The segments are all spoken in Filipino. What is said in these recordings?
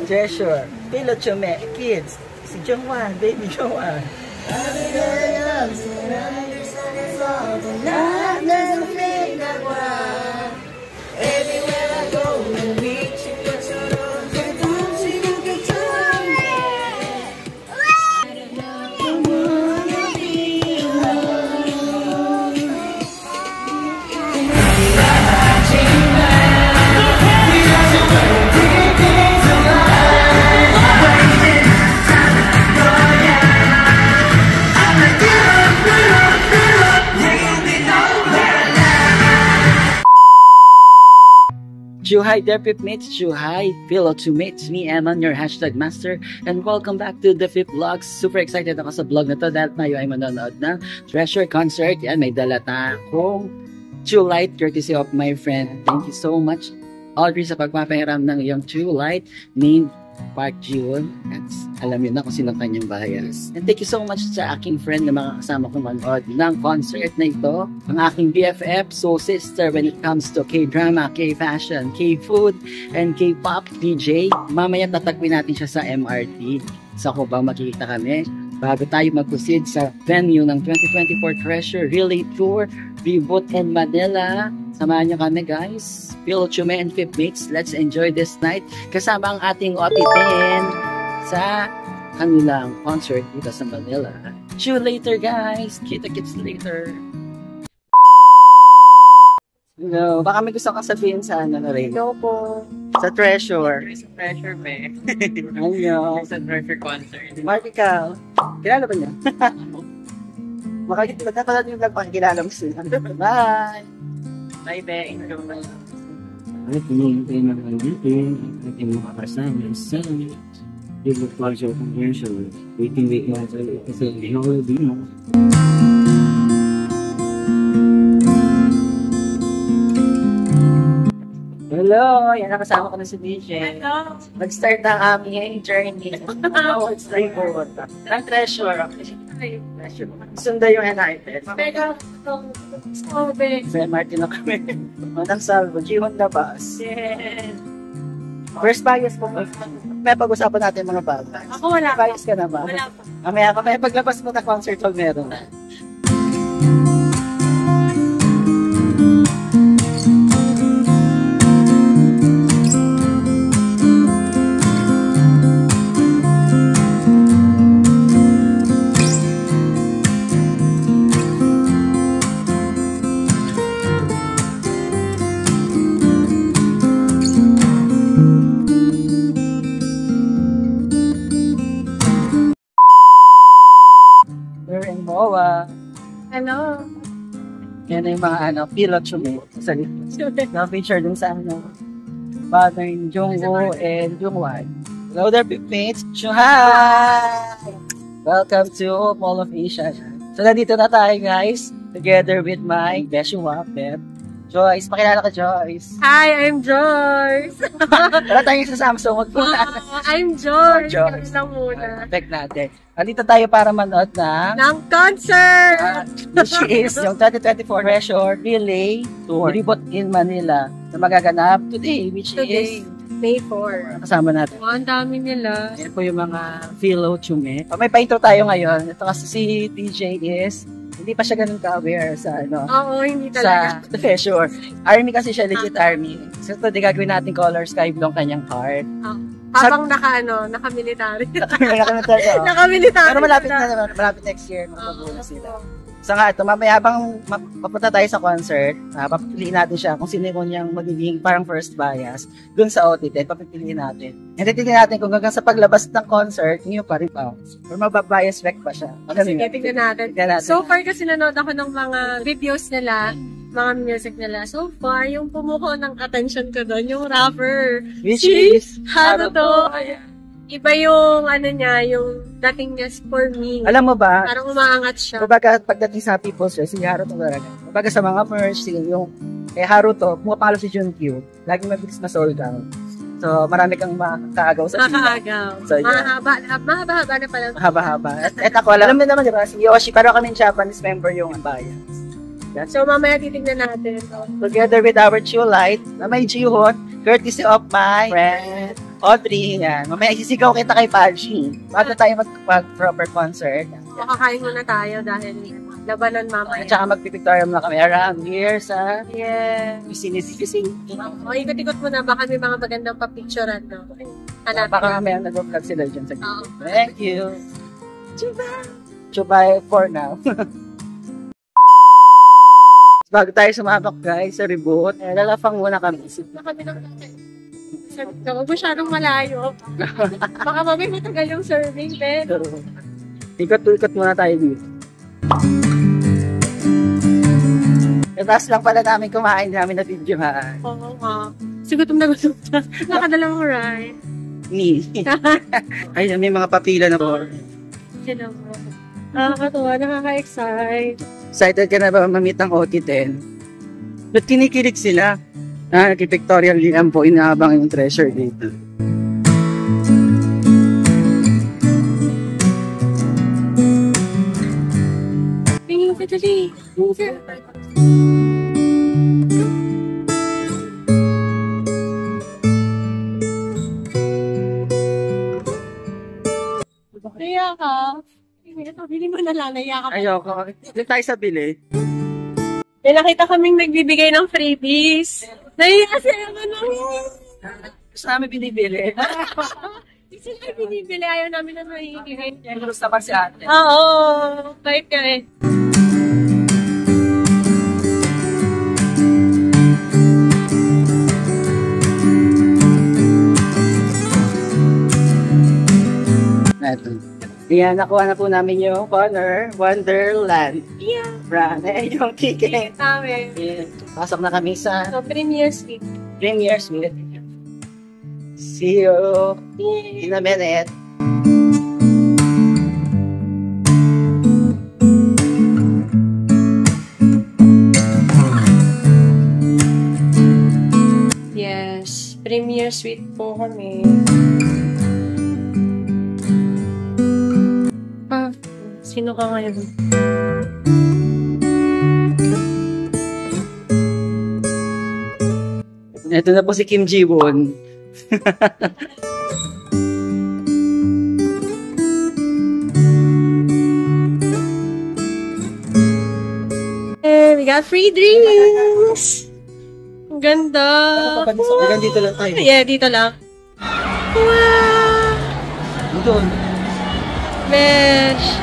Treasure, Philo Chume, Kids, si Jungwan, Baby Jungwan. Everywhere I go, I meet you. Chuhay Derpip Mates, Chuhay Philo Mates, me Eman, your hashtag master, and welcome back to the Fifth Vlogs. Super excited ako sa vlog na to dahil tayo ay manonood ng Treasure Concert. Yan, may dala na akong True Light courtesy of my friend. Thank you so much, Audrey, sa pagpapahiram ng iyong True Light named Park Ji-hoon. Alam niyo na kung sino kanyang bias. And thank you so much sa aking friend na mga kasama kong manood ng concert na ito. Ang aking BFF, so sister when it comes to K-drama, K-fashion, K-food, and K-pop DJ. Mamaya tatagpin natin siya sa MRT. Sa Cubao makikita kami. Bago tayo mag-proceed sa venue ng 2024 Treasure Relay Tour, Reboot in Manila. Samahan niyo kami, guys. Philo Chume and Fifth Mates, let's enjoy this night. Kasama ang ating OT10 sa kanilang concert dito sa Manila. See you later, guys. Kita-kits later. Hello. Baka may gusto kang sabihin sa ano na rin? Hello po. Sa Treasure. Sa Treasure, me. Hello. Sa Treasure concert. Mark, ikaw. Kilala ba niya? Makakita pala yung vlog, pakikilala mo sila. Bye! Bye, be. Enjoy. At hinihintay na ng meeting, ating mga kasama sa Reboot Culture Convention. Waiting na sa Hall Dino. Hello! Yan, nakasama ko na si DJ. Hello! Nag-start ang aming journey. What's the report? Ang Treasure. Sunday yung NIPS. Mega, strawberry. Sa MRT na kami. Manang salvo, Ji-hoon na bus. Yes. First bias po. May pag-usapan natin mga bagas. Ako wala pa. Bias ka na ba? Wala pa. Mamaya paglabas mo na concert wag meron na. Hello. Yan yung mga Philo Chume sa na-feature dun sa Father Jungwoo and Jungwan. Hello there, mates. Chuhay! Welcome to Mall of Asia. So, nandito na tayo, guys. Together with my Beshuwa, Pep. Joyce, pakilala ka, Joyce. Hi, I'm Joyce. Wala tayong sa Samsung. I'm Joyce. Joyce. Kami lang muna. Perfect natin. Nandito tayo para manood ng concert! Which is yung 2024 Treasure Relay Tour Reboot in Manila na magaganap today, which is May 4. Kasama natin. Oh, ang dami nila. Yan po yung mga Philo Chume. May pa-intro tayo ngayon. Ito kasi si DJ is hindi pa siya ganun ka-aware sa Oo, hindi talaga. Sa Treasure. Army kasi siya, legit Army. So ito, gagawin natin color sky blue ang kanyang card. Habang naka-military. Naka-military. Pero malapit next year. Magpapula sila. So nga ito, mamaya habang papunta tayo sa concert, papipiliin natin siya kung sino yung niyang magiging parang first bias dun sa OT10, papipiliin natin. And titignan natin kung hanggang sa paglabas ng concert, ngayon pa rin pa. Or mababias back pa siya. Sige, tignan natin. So far kasi nanood ako ng mga videos nila, mga music nila. So far, yung pumuko ng attention ko doon, yung rapper. Which is Haruto. Iba yung niya, yung dating niya for me. Alam mo ba? Parang umaangat siya. Kumbaga, pagdating sa People's Choice, si Haruto talaga. Kumbaga sa mga merch, yung Haruto, pumapalo si Junkyu, laging mabilis na sold out. So, marami kang makakaagaw sa Makakaagaw. So, yeah. Mahaba-haba na pala. Mahaba-haba. At ako, alam mo naman, di ba? Si Yoshi, pero kami Japanese member yung bias. So, mamaya titignan natin. Together with our True Light, na may Ji-hoon, courtesy of my friend, Audrey, yan. Mamaya isisigaw kita kay Paji. Bago tayo mag-proper concert. Makakain muna tayo dahil labanan mamaya. At saka magpipictorium na kami around here sa Yeah. Vicinity. O, ikot-ikot muna. Baka may mga magandang papicturean, no? Hanapin Baka natin. mamaya nag-vlog sila dyan sa Oo. Thank you. Chubay for now. Bago tayo sumabak guys sa reboot, lalafang muna kami. Na kami ng sabi ko, huwag masyadong malayo. Baka mamay matagal yung serving, pero Ikot-ikot muna tayo dito. Tapos lang pala namin kumain namin na video ha. oo nga. Sigutom na gusto na. Nakadalawang ride. Ni. Ay, may mga papila na po. Sino mo? Nakakatuwa, nakaka-excite. Excited ka na ba ma-meet ang OT10? Ba't kinikilig sila? Nagpictorial din po, inaabang yung treasure dito. Tingin ka dali. Naiya ka. Bili mo na lang, naiya ka. Ayoko. Dito tayo sa bili. May nakita kaming nagbibigay ng freebies. Naiya sila naman. Gusto namin binibili. Hindi sila binibili. Ayaw namin na nahihigay. Yan, gusto pa si ate. Oo. Bait ka eh. Ito. Yan, nakuha na po namin yung corner, Wonderland. Yeah. Brand. Eh, yung ticket. Namin. Yan. Pasok na kami sa So, Premier Suite. Premier Suite. See you in a minute. Yes. Premier Suite po kami. Sino ka ngayon? Ito na po si Kim Ji-won. We got free drinks! Ang ganda! Hanggang dito lang tayo. Yeah, dito lang. Wow! Doon. Besh!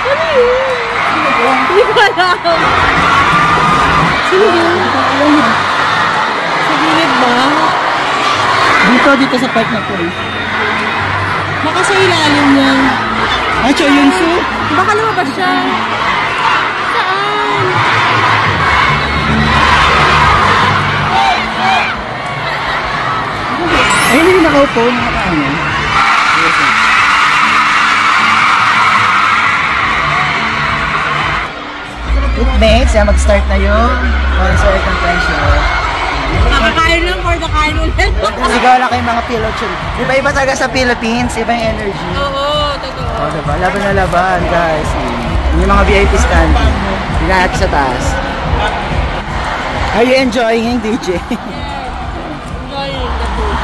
Hindi ko alam. Sino yun? Sa gilid ba? Dito sa park na po. Baka sa ilalim niya. Ay, Cho Yun-soo. Baka lumabas siya. Saan? Ay, hindi nakaupo. Nakakaano. Mates, mag-start na yung concert ng Pressure. Nakakain lang for the kain ulit. Sigaw lang kayong mga pillow tune. Iba-iba talaga sa Philippines, iba yung energy. Oo, totoo. O, diba? Laban na laban, guys. Yung mga VIP stand. Hinahat sa taas. Are you enjoying, DJ? Enjoying the food.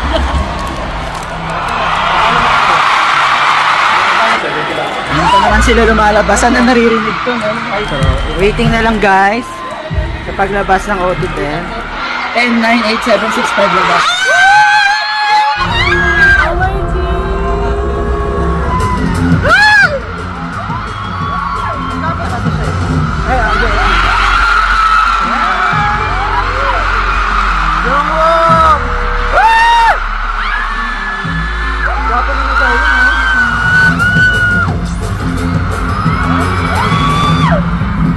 Ito naman sila lumalabas. Sana naririnig ko, no? So, waiting na lang, guys. Sa paglabas ng OT10. 10-9-8-7-6-5 labas.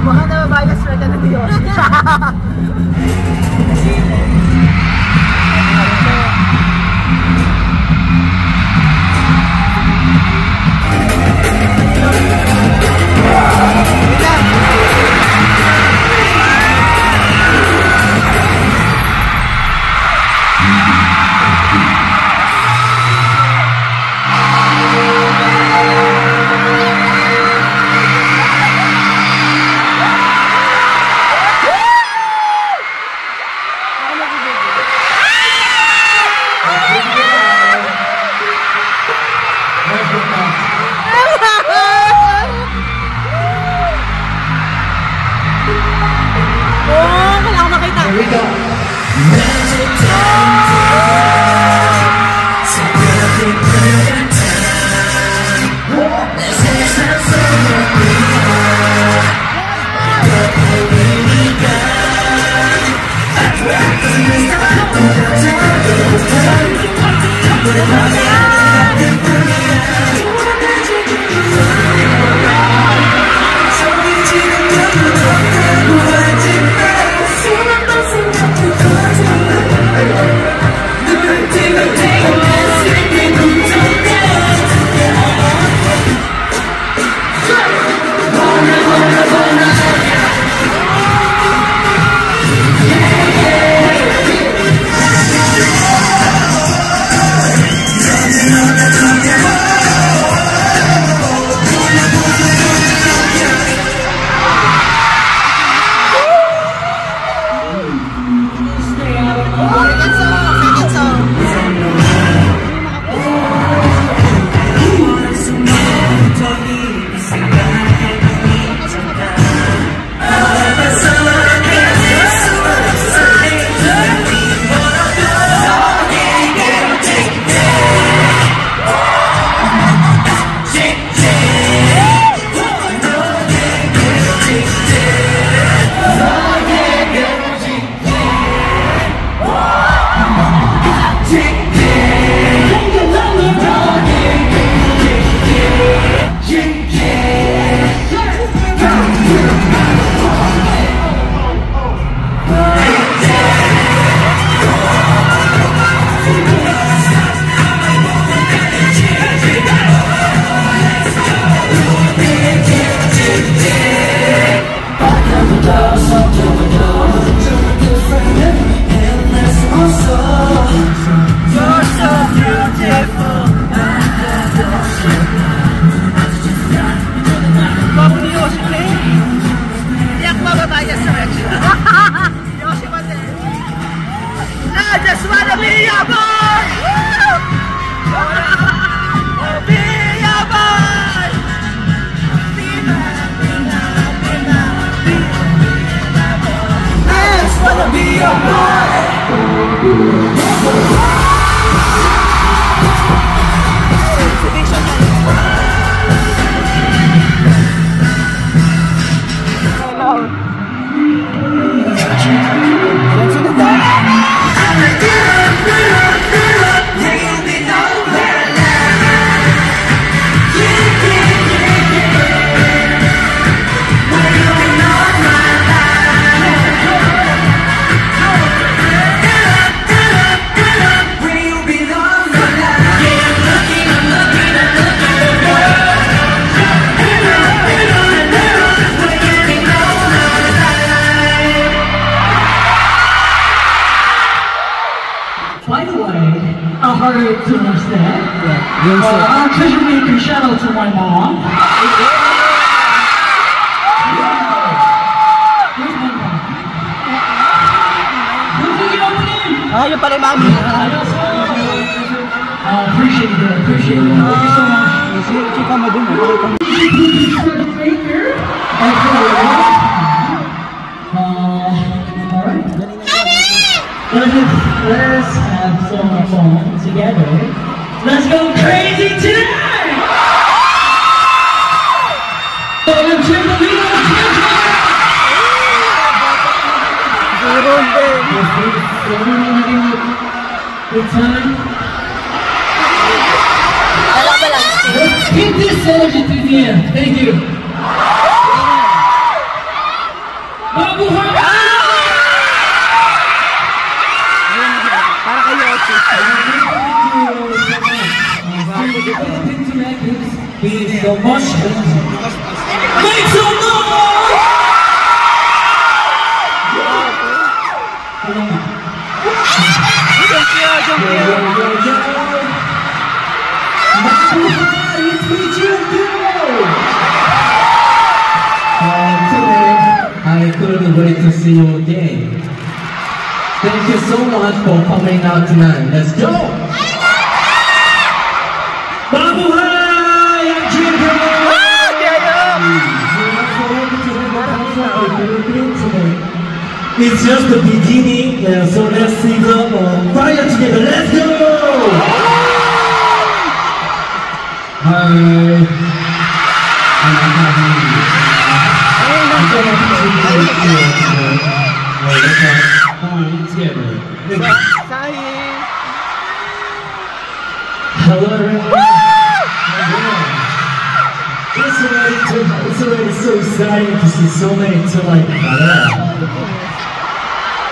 Baka na mabayas na ng Diyos. By the way, I heard to understand. I'm treasure maker. Shout out to my mom. Where's my mom? Who's the opening? Ah, yun pala yung mami. Appreciate it. Appreciate it. Thank you so much. Chika mo dun. Treasure maker. Alright. Let's have some fun together. Let's go crazy tonight! Good time. Let's keep this energy to the end. Thank you. Make some noise! Today, I couldn't wait to see you again. Thank you so much for coming out tonight. Let's go! Mabuhay ang Jimbo! It's just the beginning, so let's sing the fire together. Let's go! Hi. Hello everyone. It's already so exciting to see so many to like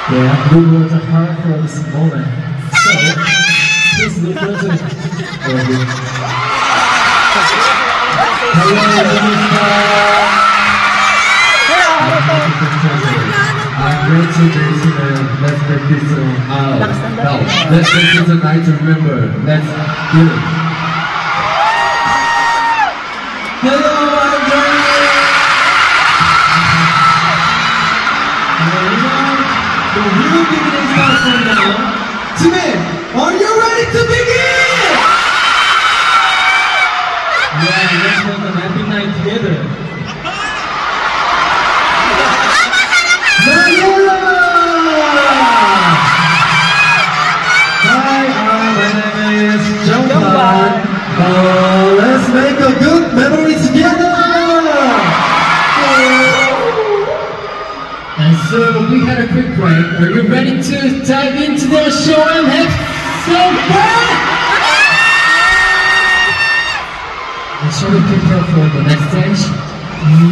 yeah, we worked hard for this moment. So please look at it. I'm great to be here. Let's make this let's make this a night to remember. Let's do it. Hello, I'm Johnny. The real beginning starts from now. Jimin, are you ready to begin? Yeah, let's have a happy night together. Mayura! Hi, my name is Junghan. Let's make a good memory together! And so we had a quick break. Are you ready to dive into the show and have some fun? And shall we prepare for the next stage?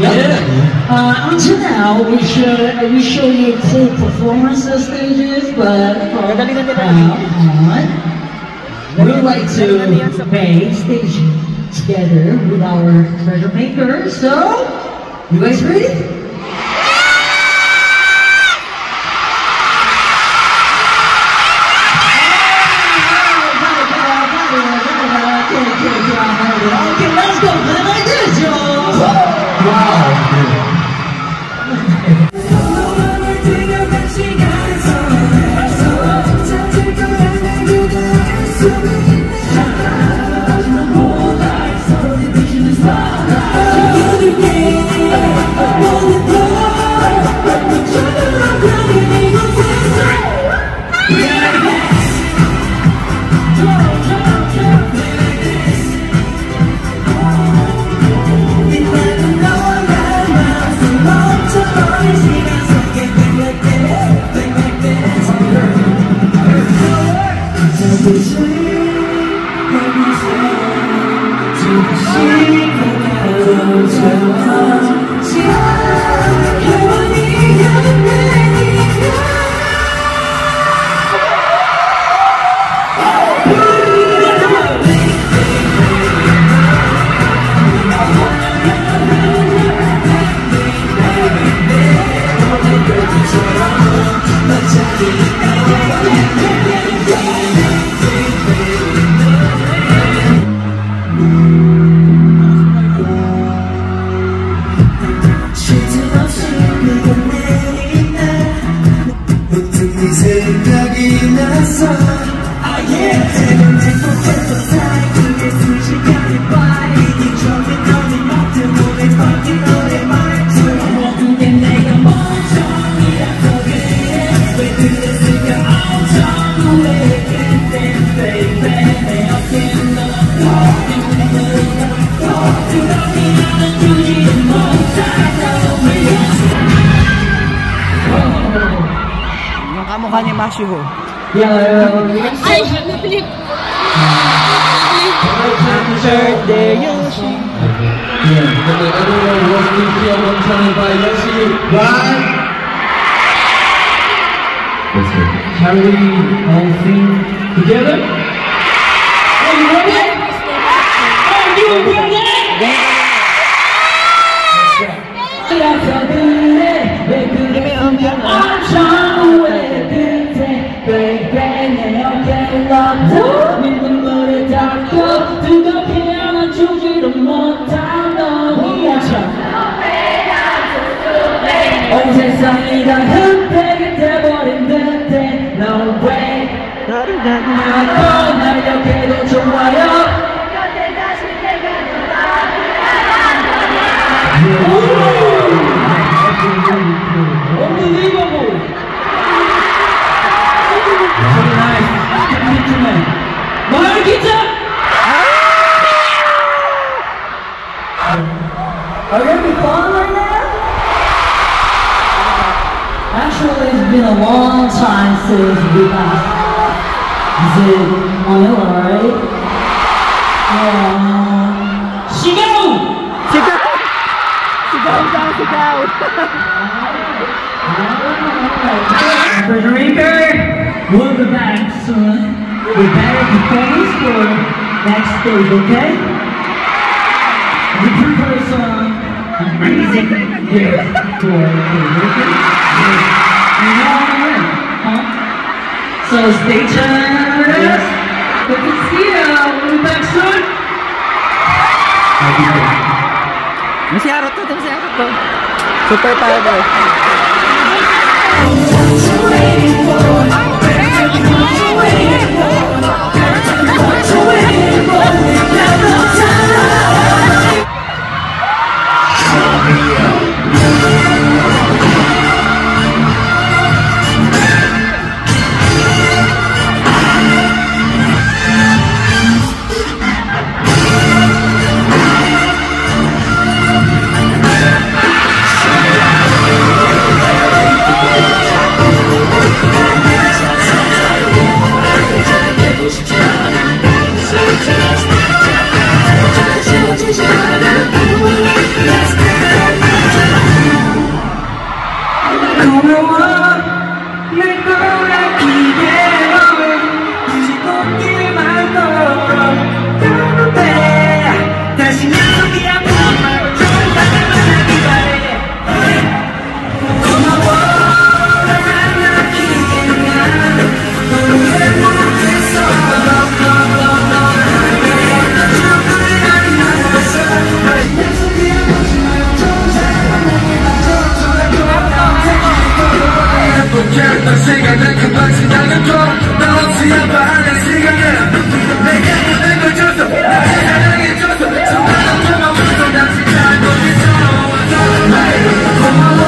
Yeah. Until now, we show you cool performance stages, but we would like to make stage together with our treasure maker. So, you guys ready? Okay, let's go. Like this, y'all. Wow. Yeah. Yung kamukha ni Mashiho. Ay, flip. Happy birthday, Yoshi. Shall we all sing together? Are you ready? Are you ready? 온 세상이 다 흩어게 돼버린 듯해 No way 나도 날려해도 좋아요 Unbelievable! So nice. Mahal kita! Are you having fun right now? Actually, it's been a long time since we last. Is it Manila, right? Sigaw! Sigaw! Sigaw daw, sigaw! Frederica, we'll be back soon. We're better to finish for next stage, okay? We prepare some amazing gifts for Frederica. So stay tuned with us. Good to see you. We'll be back soon. Masih harap to, masih harap to. Super power. 시간은 금방 지나는 나 없이 아파하는 시간은 내게 모든 걸 줬어 나를 사랑해줘서 수많은 고마워서 당신 잘 보기서 고마워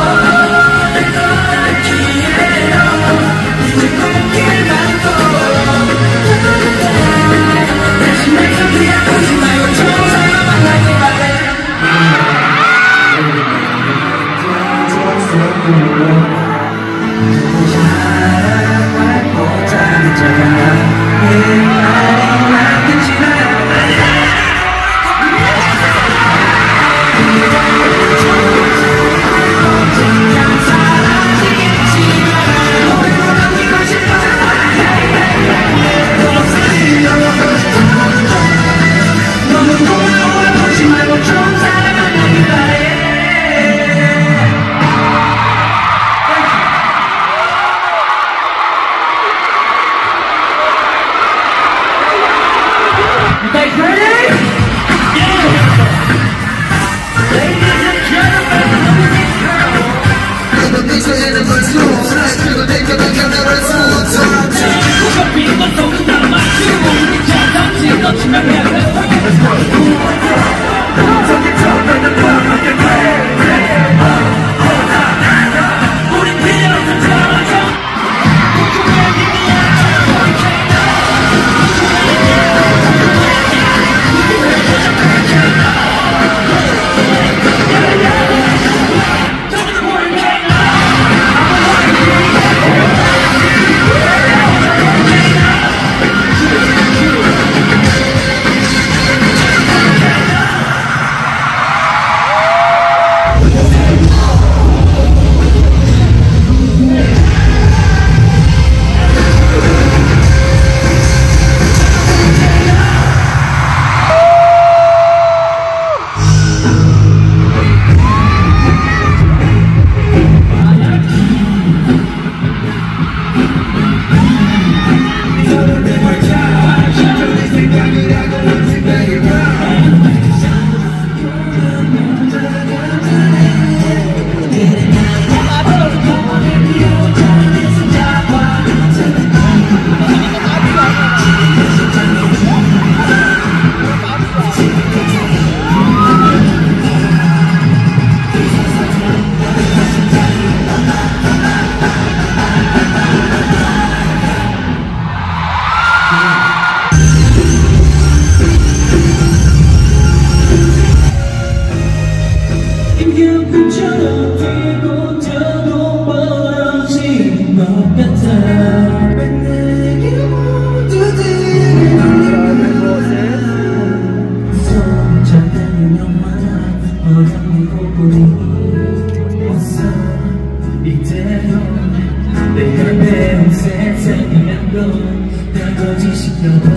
내가 알기에요 이제 꽃길만 걸어 다시 내 곁에 아프지 말고 좋은 사람 만나길 바래 Yeah. 꿈처럼 뛰고 져도 멀어진 것 같아 내게 모두 들리는 손잡는 영원한 어둠이고 뿌리 없어 이대로 내가 배운 세상이란 건다 거짓인가 봐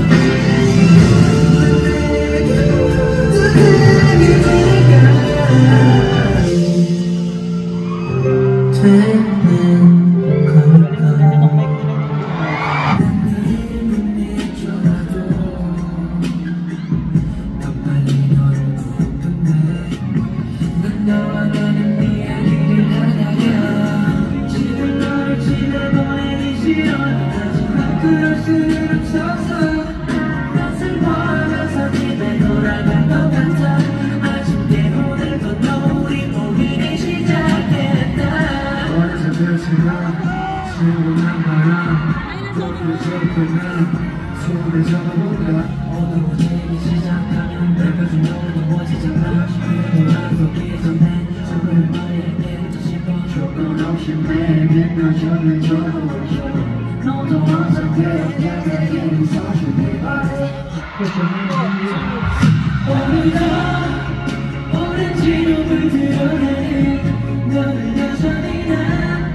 오랜 지름을 드러내는 너를 여전히 난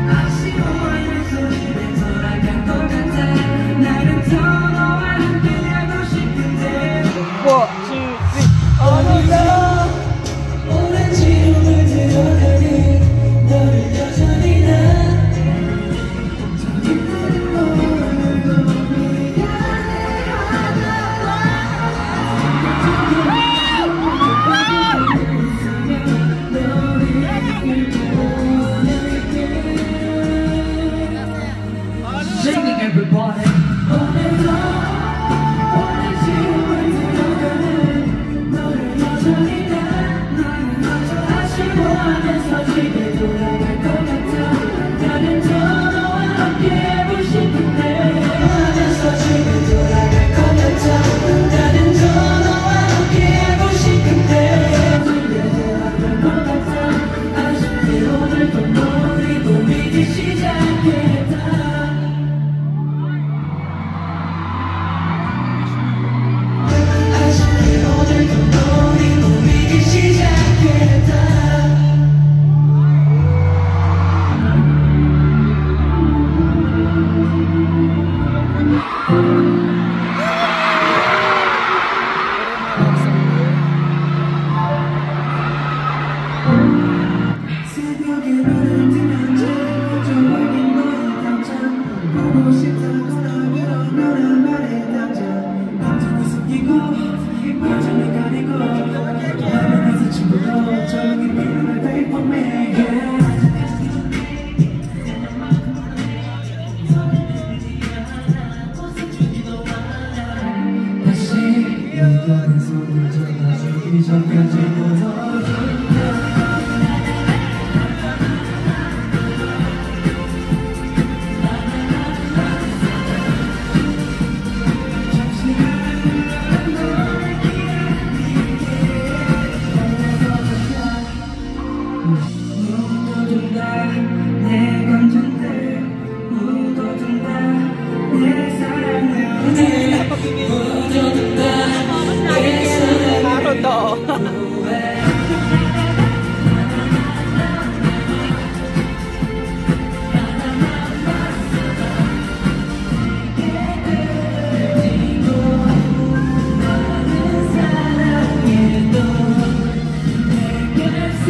아쉬워하면서 집에 돌아갈 것 같아 나는 더 너와 함께하고 싶은데 오랜 지름을 드러내는 너를 여전히 난 Singing everybody.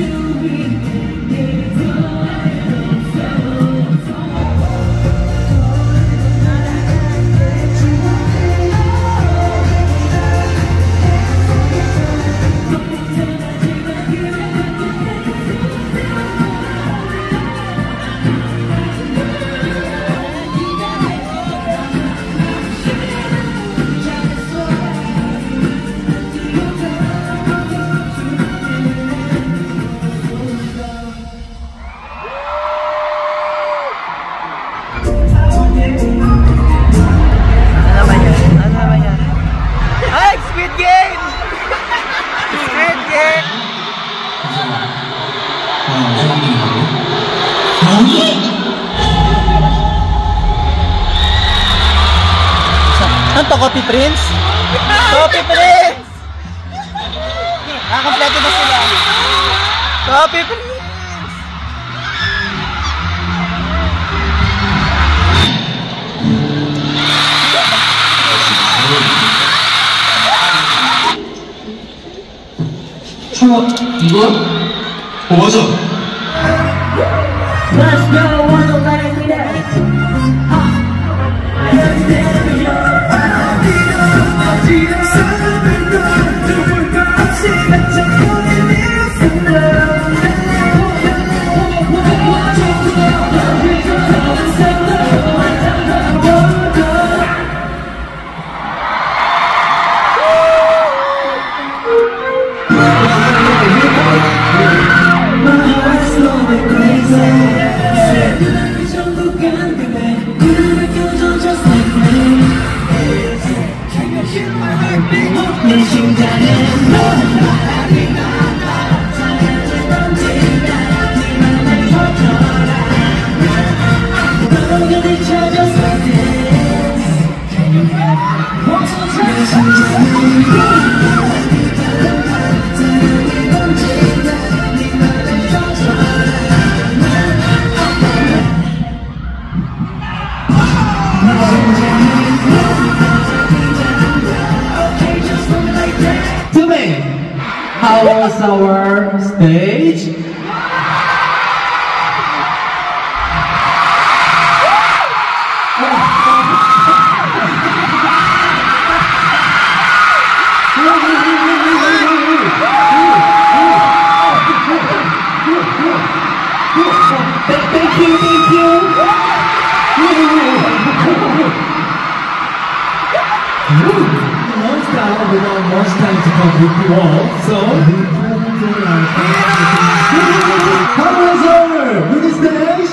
to be Ano to, Copy Prince? Copy Prince! Kompleto na sila. Copy Prince! 이거? 맞아. Let's go on the right there. How was our stage? Thank you. Without much time to come with you all, so how was our mini stage?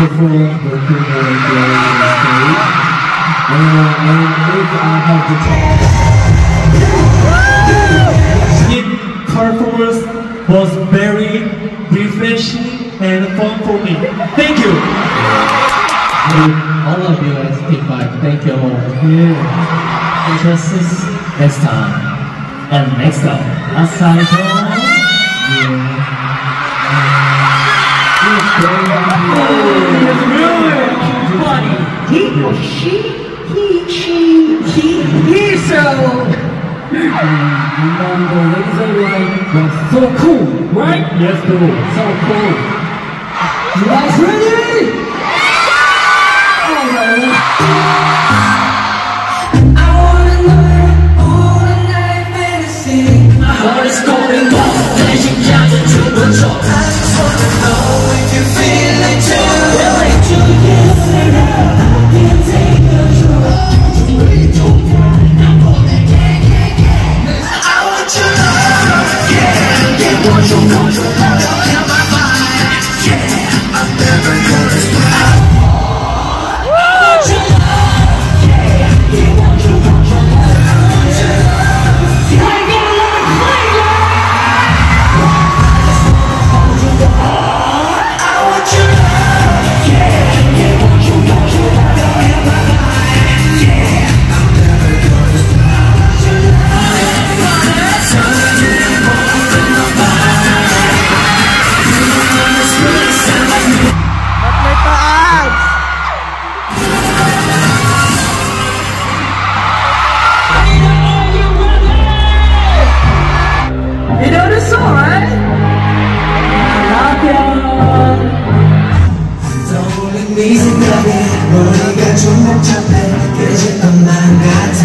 Before the stage, I have to talk. Skip performance was very refreshing and fun for me. Thank you. All of you at Skip 5, thank you all. Justice next time. And next up, aside Funny. He or she, he, so. And the laser light was so cool, right? Yes, cool. So cool. You guys ready? What is going on? 내심 약을 주고 줘. I just wanna know if you feel it too. Really do you feel it? I can't take control. I want your love. Yeah, yeah, want your control. You're my fire. Yeah, I'm never gonna stop. I want your love. Yeah, yeah, want your control. You know this song, right? 네 생각에 머리가 좀 복잡해 깨질 것만 같아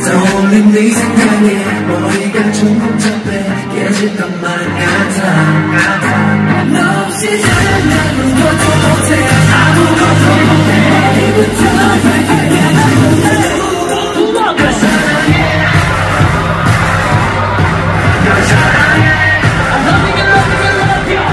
떠오른 네 생각에 머리가 좀 복잡해 깨질 것만 같아 너 없이 나는 아무것도 못해 아무것도 못해 이부터 밝게 나 사랑해 널 사랑해 I love you, love you, love you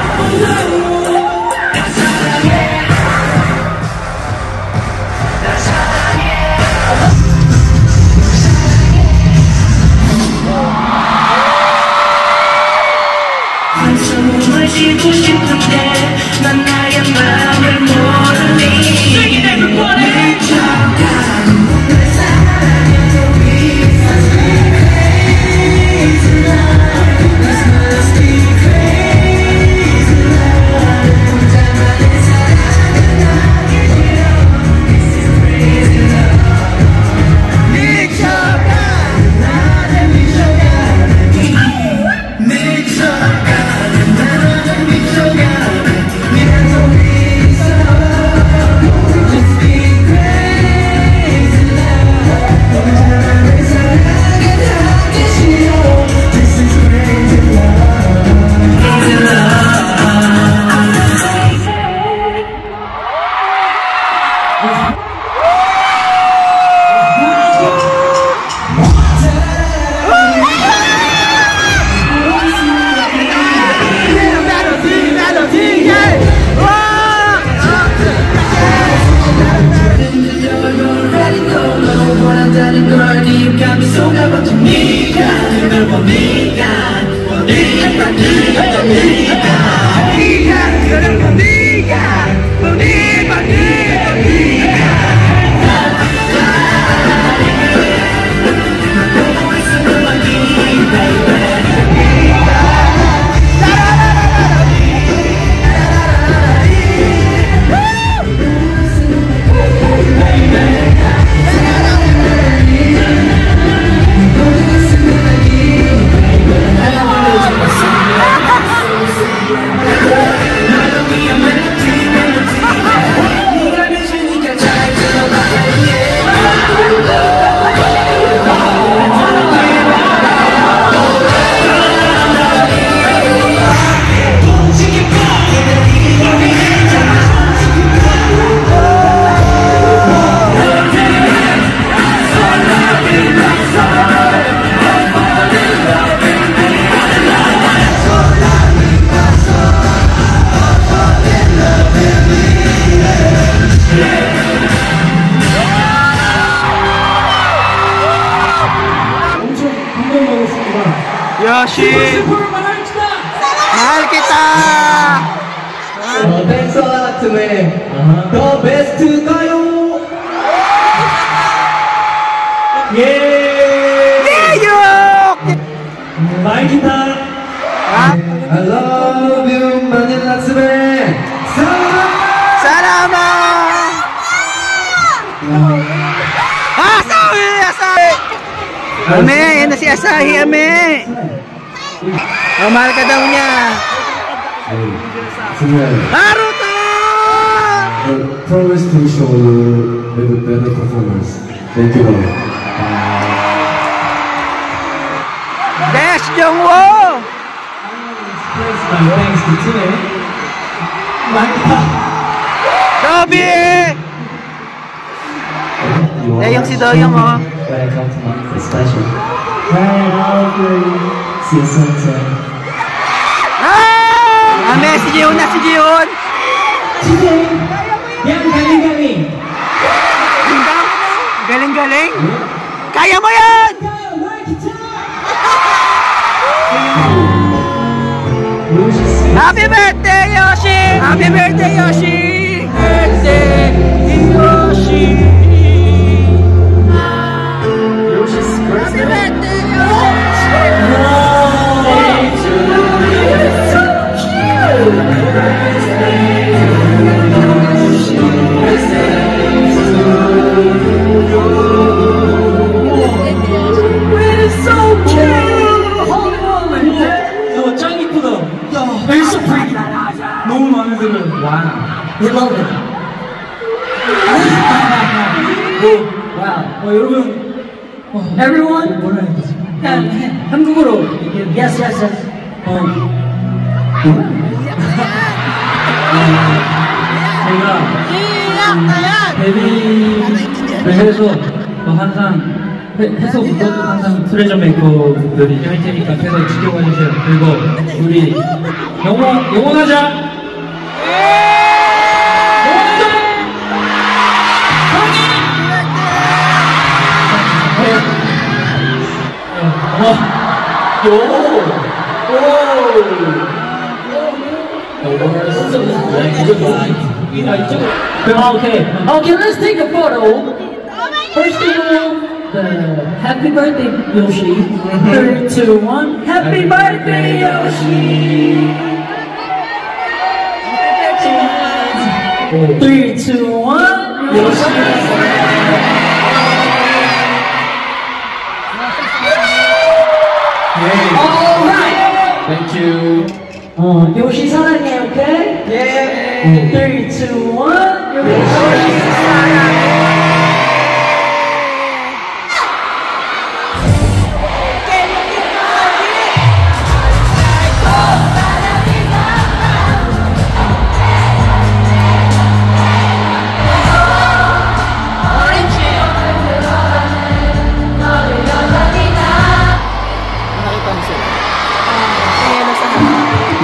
지고 싶은데 난 나의 마음을 모르니 Sing it everybody 미쳐가는 내 사랑에 Crazy love This must be crazy love 혼자만의 사랑을 나게 줘 This is crazy love 미쳐가는 나를 미쳐가는 미쳐가는 나를 미쳐가는 네 속에서 Just be crazy love 혼자만의 사랑을 하기 싫어 This is crazy love Crazy love 원한다는 걸 네가 미소가 버튼 네가 널 봐 네가 네가 네가 네가 너를 봐 네가 네가 네가 Yoshi! Mahal kita! Thanks a lot to me. The best kayo! Yay! Yayok! Bye kita! I love you, Manila Tsube! Salamat! Asahi! Asahi! Ame! Yan na si Asahi, Ame! Oh, mahal ka daw niya! Naruto! I promise to show you with a better performance. Thank you all. Best Jungwoo! My thanks to Tune. Toby! Yung si Doyong, oh. When I come to Mountain, it's special. Right, I'll see you soon. Ah! Ame, si Jihoon na, si Jihoon! Yang galing-galing. Galing-galing? Kaya mo yan! Happy birthday, Yoshi! Happy birthday, Yoshi! Birthday, Yoshi! Yoshi's birthday! Happy birthday, Yoshi! So cute! 짱 이쁘다. You're so pretty. 너무 마음에 들어요. Wow. We love it. Wow. 여러분. Everyone. 뭐라 해야 되지? 한국어로. Yes, yes, yes. 제가 데뷔를 해서 항상 해서부터 항상 트레저 메이커들이 할 테니까 계속 지켜봐 주세요. 그리고 우리 영원하자. Okay, let's take a photo. First thing of all, the happy birthday, Yoshi. 3, 2, 1. Happy birthday, Yoshi! 3, 2, 1. Yoshi! Alright! Thank you. Yoshi 사랑해, okay? Yeah! 3, 2, 1. Yoshi 사랑해!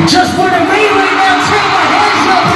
Just for the rain right now, take my hands up.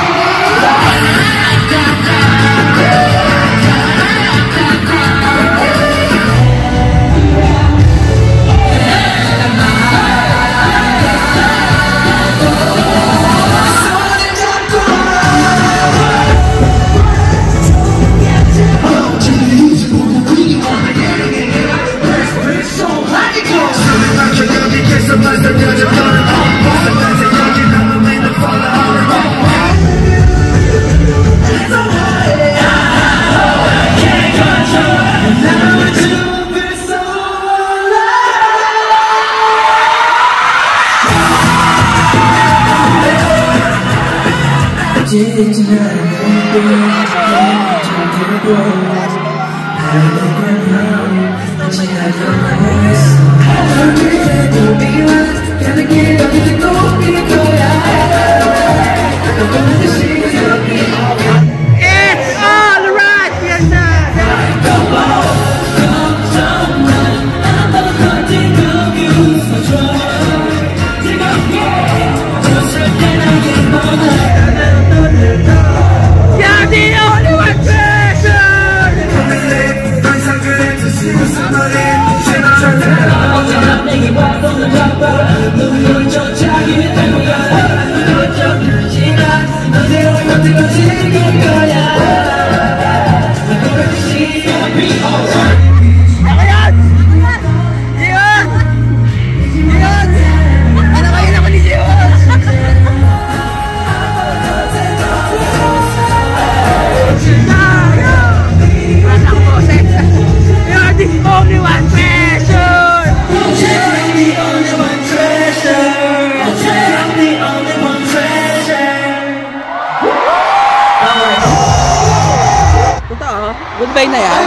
Goodbye na yan.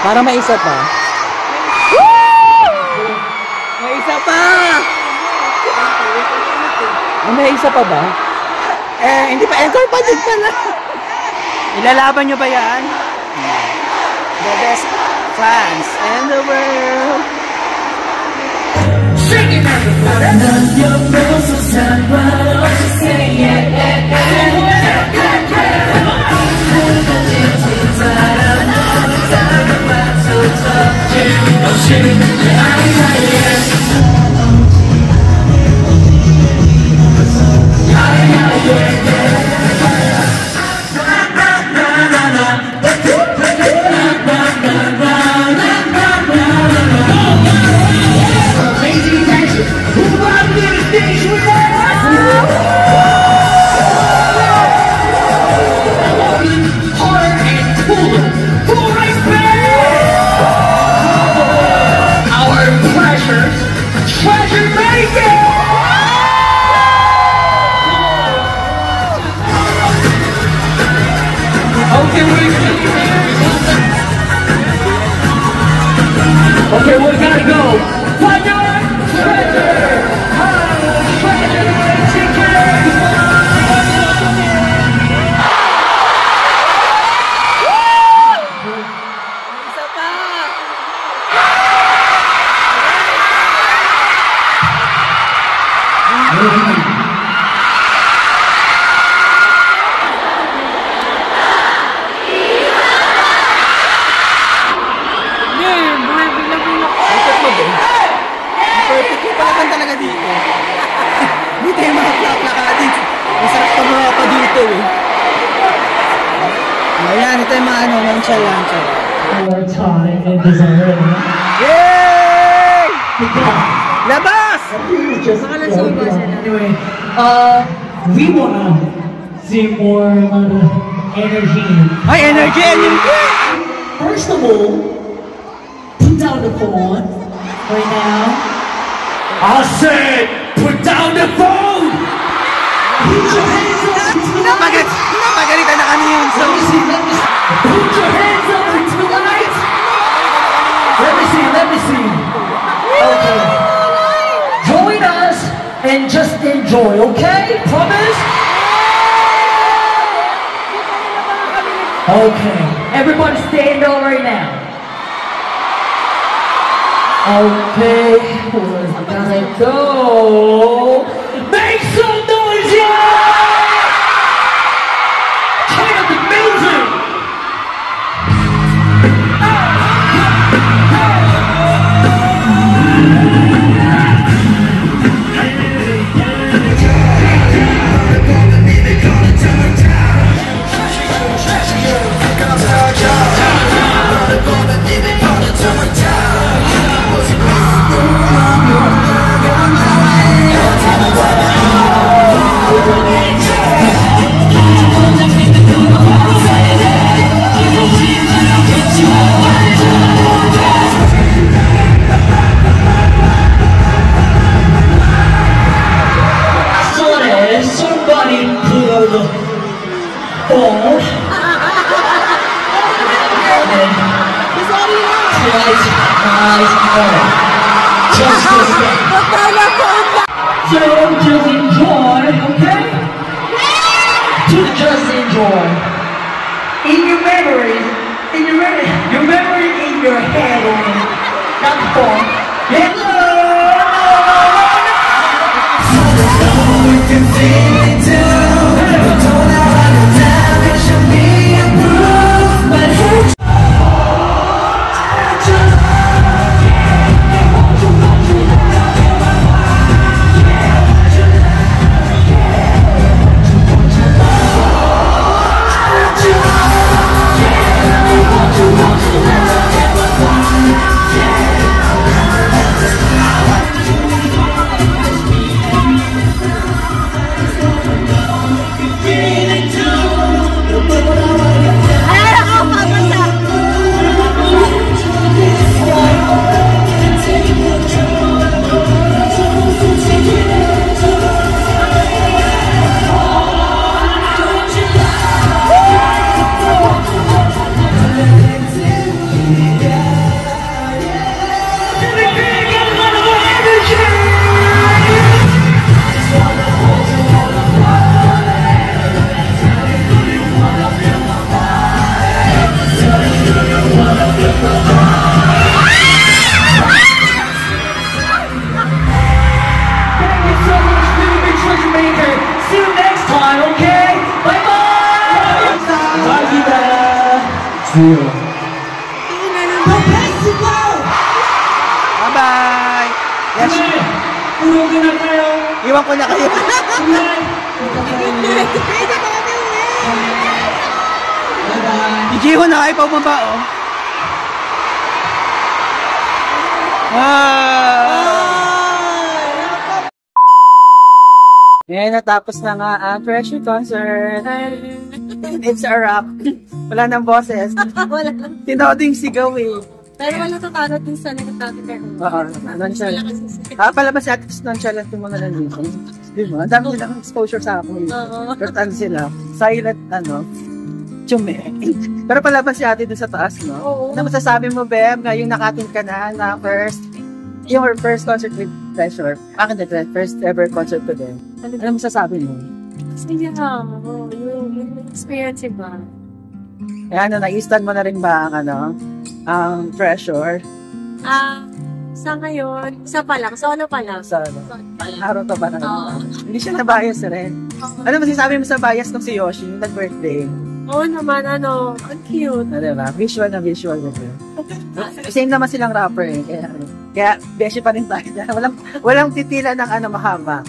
Para may isa pa. May isa pa! May isa pa ba? Hindi pa. Encore pa din pala. Ilalaban nyo ba yan? The best fans in the world. Sing it, everybody. None of your girls so sad, why don't you say it? Okay, we gotta go. Find our treasure. Treasure chicken. Isa pa! Perfect ko pala talaga dito. Hindi tayo makaplak-plak dito. dito eh. Ayan, ito yung mga ano, nonchalant. More time in this arena. Yay! Labas! Anyway, we wanna see more energy. Ay, energy! First of all, put down the phone right now. I said, put down the phone! Put your hands up into the light! Napagalitan na kami yun. So, Let me see. Put your hands up into the light! Let me see. Okay. Join us and just enjoy, okay? Promise? Okay. Everybody stand up right now. Okay, we're gonna go. Make some noise, yeah! Turn up the music! Somebody put on the phone. So just enjoy, okay? Just enjoy. In your memory, your memory in your head only, not the phone. bye-bye! Yes. Tulogin na tayo! Iwan ko na kayo. Ijihon na kayo pa bumaba, oh. Ngayon, natapos na nga ang Treasure Concert. It's a wrap. Wala nang boses. Wala. Tinoding sigaw eh. Pero wala tatanot din sa nagtatapos. Oo, nonchalant. Palabas si Ate nonchalant yung mga nandito. Diba? Ang dami nilang exposure sa akin. Oo. Pero ano sila, silent, tsume. Pero palabas si Ate dun sa taas, no? Oo. Ano masasabi mo, Beb, ngayong nakatin ka na your first concert with Treasure? Bakit na first ever concert with them? Ano masasabi mo? Kasi yung experience ba? Eh, na-instant mo na rin ba ang Treasure? Sa ngayon, isa pa lang. So, ano pa lang? Sa araw to ba na? Hindi siya na-bias rin. Ano masasabi mo sa bias ng si Yoshi, yung nag-birthday? Oo naman, ang cute. Diba? Visual na visual. Same naman silang rapper eh. Kaya beshi pa rin tayo. Walang titila ng mahaba.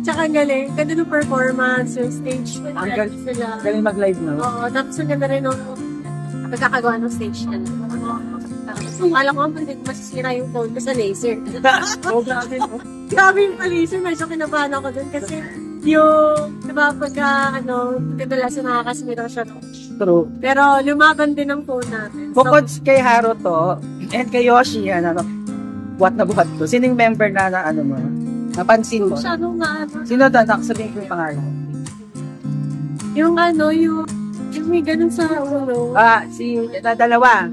Tsaka ang galing. Ganda ng performance, yung stage. Ang galing sila. galing mag-live, no? Oo, tapos ang ganda rin ng pagkakagawa ng stage nila. Alam ko, hindi masisira yung phone ko sa laser. Oh, grabe, no? Grabe yung laser, medyo kinabahan ako dun kasi yung, di ba, pagka, kadalasan nakakasmira siya. True. Pero lumaban din ang phone natin. Bukod kay Haruto and kay Yoshi, buhat na buhat to. Sino yung member na mo? Napansin mo? Masyado nga, Sino doon? Sabihin ko yung pangalan. yung may ganun sa ulo. Dalawa.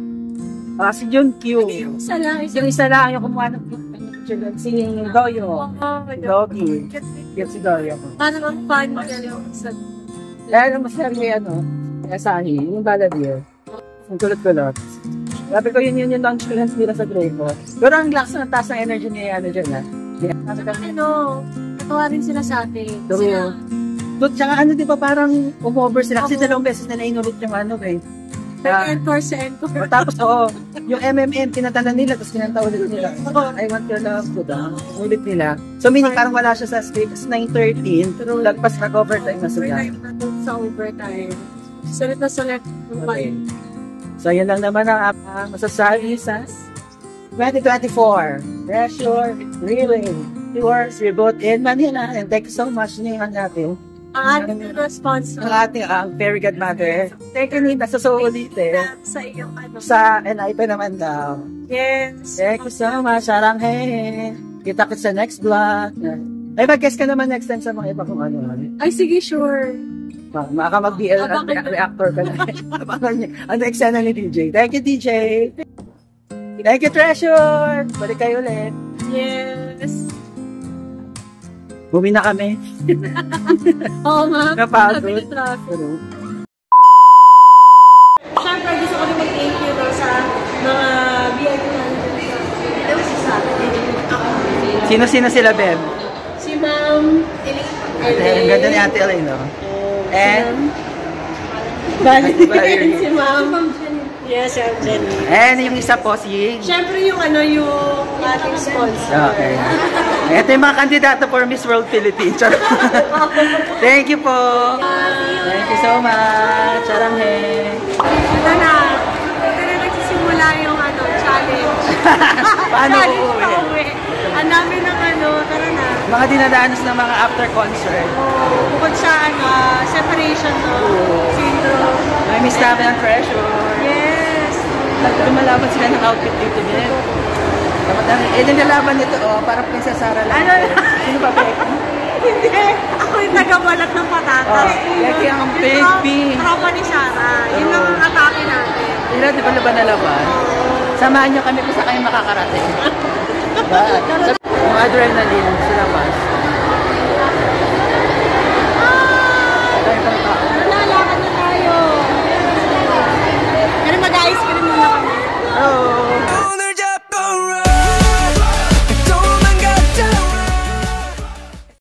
Si Junkyu. Isa lang, Yung isa lang, yung kumuha ng picture doon. Si Doyo. Dogi. Yung si Doyo. Parang ang fun niya yung sa... Kaya masarap yung Asahi, yung Balladeer. Ang kulot-kulot. Sabi ko, yun yung launch ko lang nila sa grupo. Pero ang lakas ng taas ng energy niya dyan, ha? Natawa rin sila sa atin. True. Tsaka di ba parang umover sila kasi dalawang beses na inulit yung Encore sa encore. Tapos, yung MMM, tinatala nila, tapos kinanta ulit nila. I want your love to down. Ulit nila. So, meaning parang wala siya sa script. It's 9:13, pero lagpas nag-overtime na sila. Sa overtime. Sulit na sulit. So, yan lang naman ang masasabi sa 2024. Pressure, Reeling, Tours, Reboot in Manila. And thank you so much ngayon natin. Ang ating response Ang ating very good mother. Thank you, Nita, sa ulitin. sa iyong Sa NIP naman daw. Yes. Thank you so much, Saranghe. Kita kita sa next vlog. Ay, mag-guest ka naman next time sa mga iba kung ano. Ay, sige, sure. Maka mag-BL reactor ka na. Abangan niya. Ano eksena ni DJ? Thank you, DJ. Thank you, Treasure. Balik kayo ulit. Yes. Bumi na kami. Oo nga. Napagod. Sabi ng traffic. Siyempre, gusto ko rin mag-thank you sa mga VIP natin. Ito si Sarah. Sino-sino sila, Beb? Si Ma'am Elaine. Ang ganda ni Ate Elaine, no? And? Valerie. Si Ma'am Yes, si Jenny. And yung isa po si... Siyempre yung yung ating sponsor. Okay. Ito yung mga kandidato for Miss World Philippines. Thank you po. Thank you so much. Charanghe. Ito na. Ito na nagsisimula yung challenge. Paano challenge uuwi? Ang dami ng tara na. Mga dinadanas ng mga after concert. Bukod sa separation syndrome. May miss namin ang Treasure. Yes. Lumalaban sila ng outfit dito din. Nilalaban nito, parang Princess Sarah lang. Sino ba, Becky? Hindi. Ako yung nagabalat ng patatas. Becky ang baby. Tropa ni Sarah. Yun ang atake natin. Sila, di ba laban na laban? Samahan nyo kami kung saan kayo makakarating. Yung adrenaline, sila pas. Lalakad na tayo. Pero mag-ice cream muna kami. Hello!